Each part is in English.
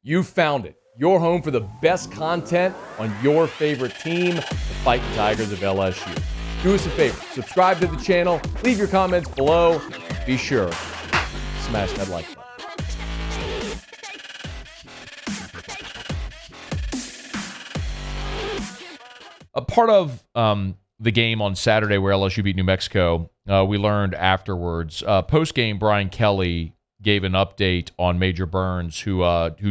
You found it. Your home for the best content on your favorite team, the Fighting Tigers of LSU. Do us a favor. Subscribe to the channel. Leave your comments below. Be sure to smash that like button. A part of the game on Saturday where LSU beat New Mexico, we learned afterwards. Post-game, Brian Kelly gave an update on Major Burns, who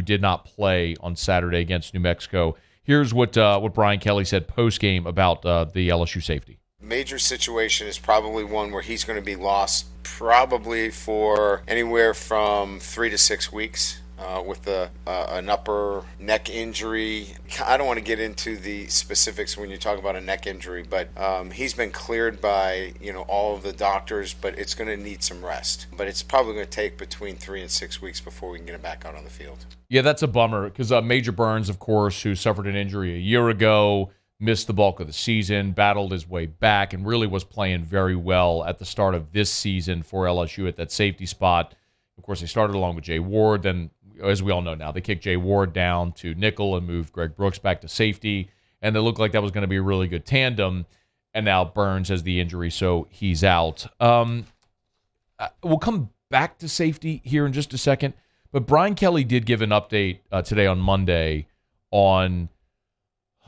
did not play on Saturday against New Mexico. Here's what Brian Kelly said post-game about the LSU safety. Major situation is probably one where he's going to be lost probably for anywhere from 3 to 6 weeks with an upper neck injury. I don't want to get into the specifics when you talk about a neck injury, but he's been cleared by all of the doctors, but it's going to need some rest. But it's probably going to take between 3 and 6 weeks before we can get him back out on the field. Yeah, that's a bummer because Major Burns, of course, who suffered an injury a year ago, missed the bulk of the season, battled his way back, and really was playing very well at the start of this season for LSU at that safety spot. Of course, they started along with Jay Ward. Then, as we all know now, they kicked Jay Ward down to nickel and moved Greg Brooks back to safety, and it looked like that was going to be a really good tandem. And now Burns has the injury, so he's out. We'll come back to safety here in just a second, but Brian Kelly did give an update today on Monday on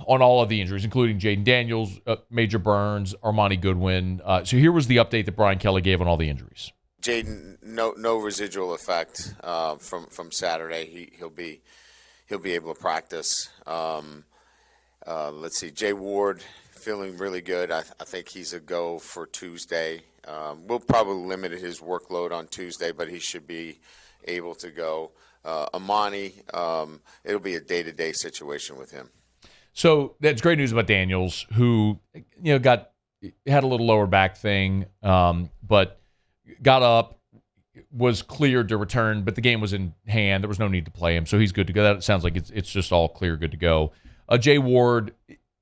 all of the injuries, including Jaden Daniels, Major Burns, Armani Goodwin. So here was the update that Brian Kelly gave on all the injuries. Jaden, no residual effect from Saturday. He'll be able to practice. Let's see, Jay Ward feeling really good. I think he's a go for Tuesday. We'll probably limit his workload on Tuesday, but he should be able to go. Amani, it'll be a day-to-day situation with him. So that's great news about Daniels, who had a little lower back thing, but got up, was cleared to return, but the game was in hand. There was no need to play him, so he's good to go. That sounds like it's just all clear, good to go. Jay Ward,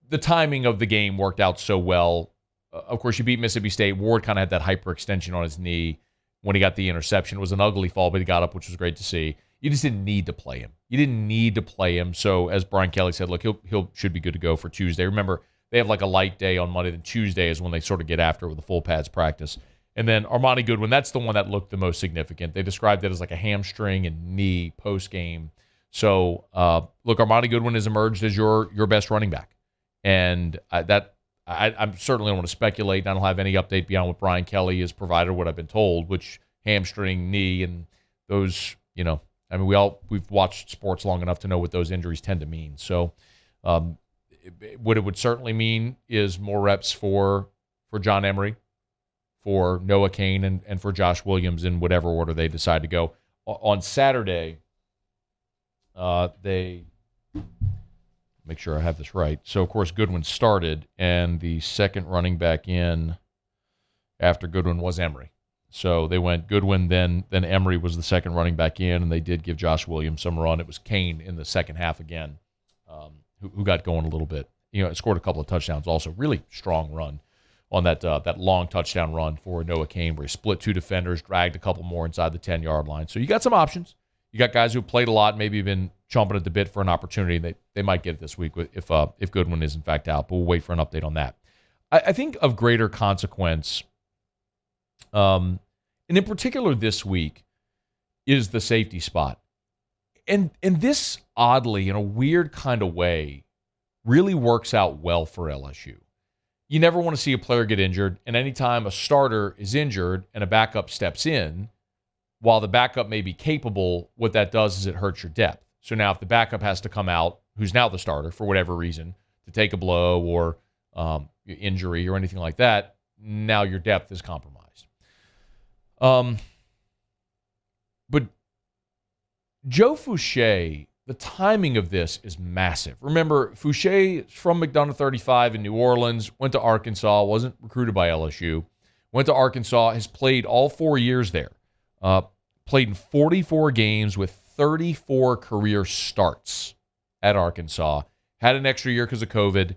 the timing of the game worked out so well. Of course, you beat Mississippi State. Ward kind of had that hyperextension on his knee when he got the interception. It was an ugly fall, but he got up, which was great to see. You just didn't need to play him. You didn't need to play him. So as Brian Kelly said, look, he'll should be good to go for Tuesday. Remember, they have like a light day on Monday, then Tuesday is when they sort of get after with a full pads practice. And then Armani Goodwin, that's the one that looked the most significant. They described it as like a hamstring and knee post-game. So, look, Armani Goodwin has emerged as your best running back. And I certainly don't want to speculate, and I don't have any update beyond what Brian Kelly has provided, what I've been told, which hamstring, knee, and those, we've watched sports long enough to know what those injuries tend to mean. So what it would certainly mean is more reps for John Emery, for Noah Cain, and for Josh Williams in whatever order they decide to go. On Saturday, they make sure I have this right. So, of course, Goodwin started, and the second running back in after Goodwin was Emery. So they went Goodwin, then Emery was the second running back in, and they did give Josh Williams some run. It was Cain in the second half again, who got going a little bit. Scored a couple of touchdowns also. Really strong run on that long touchdown run for Noah Cain, where he split two defenders, dragged a couple more inside the 10-yard line. So you got some options. You got guys who played a lot, maybe been chomping at the bit for an opportunity. They might get it this week if Goodwin is in fact out, but we'll wait for an update on that. I think of greater consequence, and in particular this week, is the safety spot. And this, oddly, in a weird kind of way, really works out well for LSU. You never want to see a player get injured, and anytime a starter is injured and a backup steps in, while the backup may be capable, what that does is it hurts your depth. So now if the backup has to come out, who's now the starter for whatever reason, to take a blow or injury or anything like that, now your depth is compromised. But Joe Foucha, the timing of this is massive. Remember, Foucha is from McDonough 35 in New Orleans, went to Arkansas, wasn't recruited by LSU, went to Arkansas, has played all 4 years there. Played in 44 games with 34 career starts at Arkansas. Had an extra year because of COVID.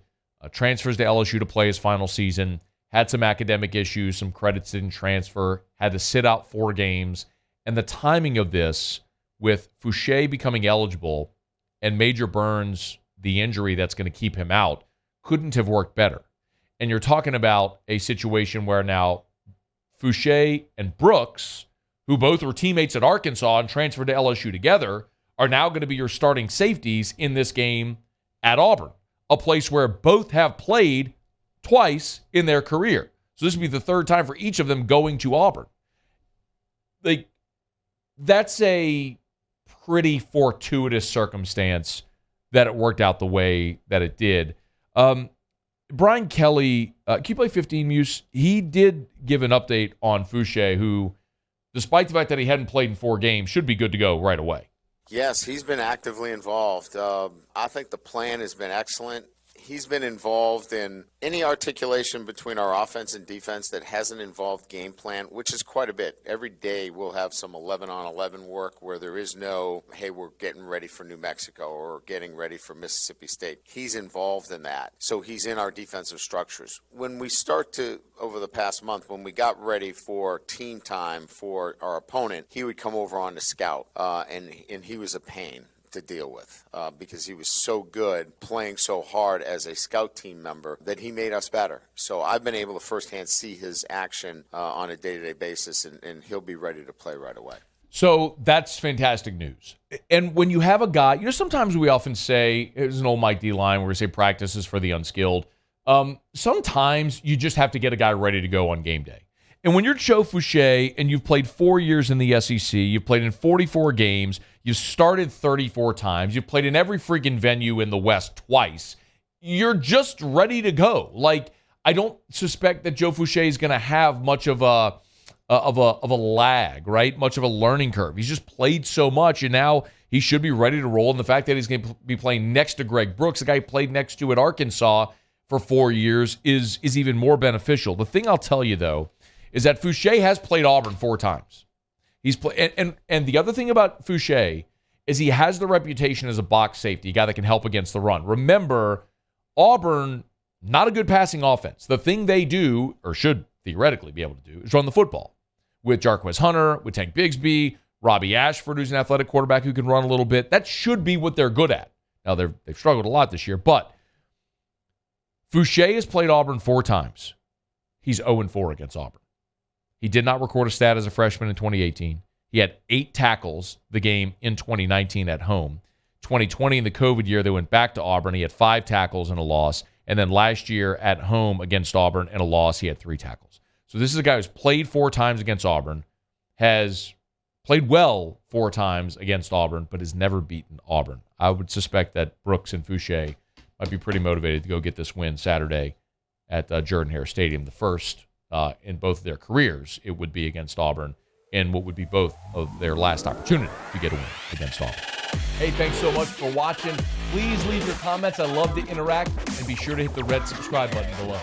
Transfers to LSU to play his final season. Had some academic issues. Some credits didn't transfer. Had to sit out 4 games. And the timing of this with Foucha becoming eligible and Major Burns, the injury that's going to keep him out, couldn't have worked better. And you're talking about a situation where now Foucha and Brooks, who both were teammates at Arkansas and transferred to LSU together, are now going to be your starting safeties in this game at Auburn, a place where both have played twice in their career. So this would be the third time for each of them going to Auburn. That's a pretty fortuitous circumstance that it worked out the way that it did. Brian Kelly, can you play 15, Muse? He did give an update on Foucha, who, despite the fact that he hadn't played in 4 games, should be good to go right away. Yes, he's been actively involved. I think the plan has been excellent. He's been involved in any articulation between our offense and defense that hasn't involved game plan, which is quite a bit. Every day we'll have some 11-on-11 work where there is no, hey, we're getting ready for New Mexico or getting ready for Mississippi State. He's involved in that. So he's in our defensive structures. When we start to, over the past month, when we got ready for team time for our opponent, he would come over on the scout, and he was a pain to deal with because he was so good playing so hard as a scout team member that he made us better. So I've been able to firsthand see his action on a day-to-day basis, and he'll be ready to play right away. So that's fantastic news. And when you have a guy, sometimes we often say, there's an old Mike D line where we say practice is for the unskilled. Sometimes you just have to get a guy ready to go on game day. And when you're Joe Foucha and you've played 4 years in the SEC, you've played in 44 games, you've started 34 times, you've played in every freaking venue in the West twice, you're just ready to go. I don't suspect that Joe Foucha is going to have much of a lag, right? Much of a learning curve. He's just played so much, and now he should be ready to roll. And the fact that he's going to be playing next to Greg Brooks, the guy he played next to at Arkansas for 4 years, is even more beneficial. The thing I'll tell you, though, is that Foucha has played Auburn 4 times. He's and the other thing about Foucha is he has the reputation as a box safety, a guy that can help against the run. Remember, Auburn, not a good passing offense. The thing they do, or should theoretically be able to do, is run the football. With Jarquez Hunter, with Tank Bigsby, Robbie Ashford, who's an athletic quarterback who can run a little bit. That should be what they're good at. Now, they've struggled a lot this year, but Foucha has played Auburn 4 times. He's 0-4 against Auburn. He did not record a stat as a freshman in 2018. He had 8 tackles the game in 2019 at home. 2020, in the COVID year, they went back to Auburn. He had 5 tackles and a loss. And then last year at home against Auburn and a loss, he had 3 tackles. So this is a guy who's played 4 times against Auburn, has played well 4 times against Auburn, but has never beaten Auburn. I would suspect that Brooks and Foucha might be pretty motivated to go get this win Saturday at Jordan-Hare Stadium, the first in both of their careers. It would be against Auburn in what would be both of their last opportunity to get a win against Auburn. Hey, thanks so much for watching. Please leave your comments. I love to interact, and be sure to hit the red subscribe button below.